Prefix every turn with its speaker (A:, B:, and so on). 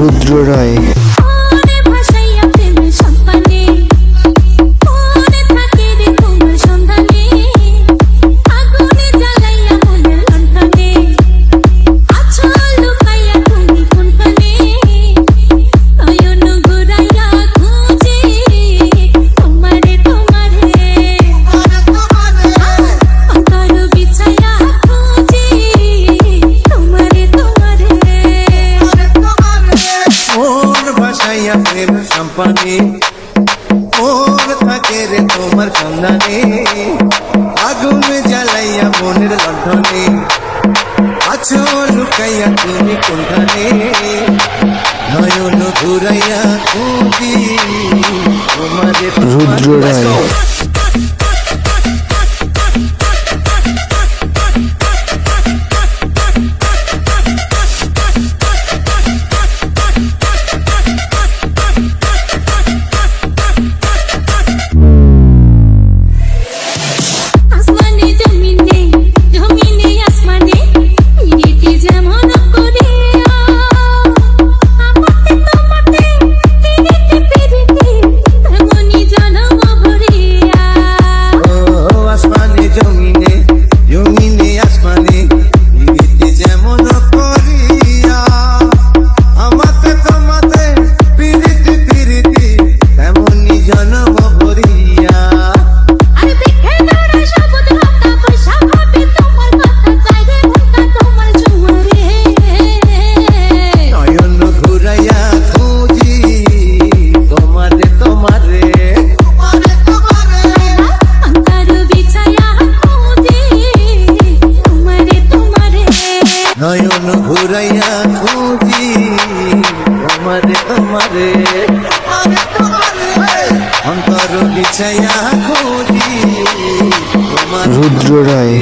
A: রুদ্র রায়।
B: প্রেম সম্পানে ওর থাকে রে তোমার সন্ধানে, আগুন জ্বালাইয়া মনের লণ্ঠনে, আছো লুকাইয়া তুমি কোনখানে, নয়ন ঘুরাইয়া খুঁজি তোমারে।
A: রুদ্র রায়।
B: নয়ন ঘুরাইয়া খুঁজি তোমারে তোমারে, অন্তর বিছাইয়া খুঁজি তোমার।
A: রুদ্র রায়।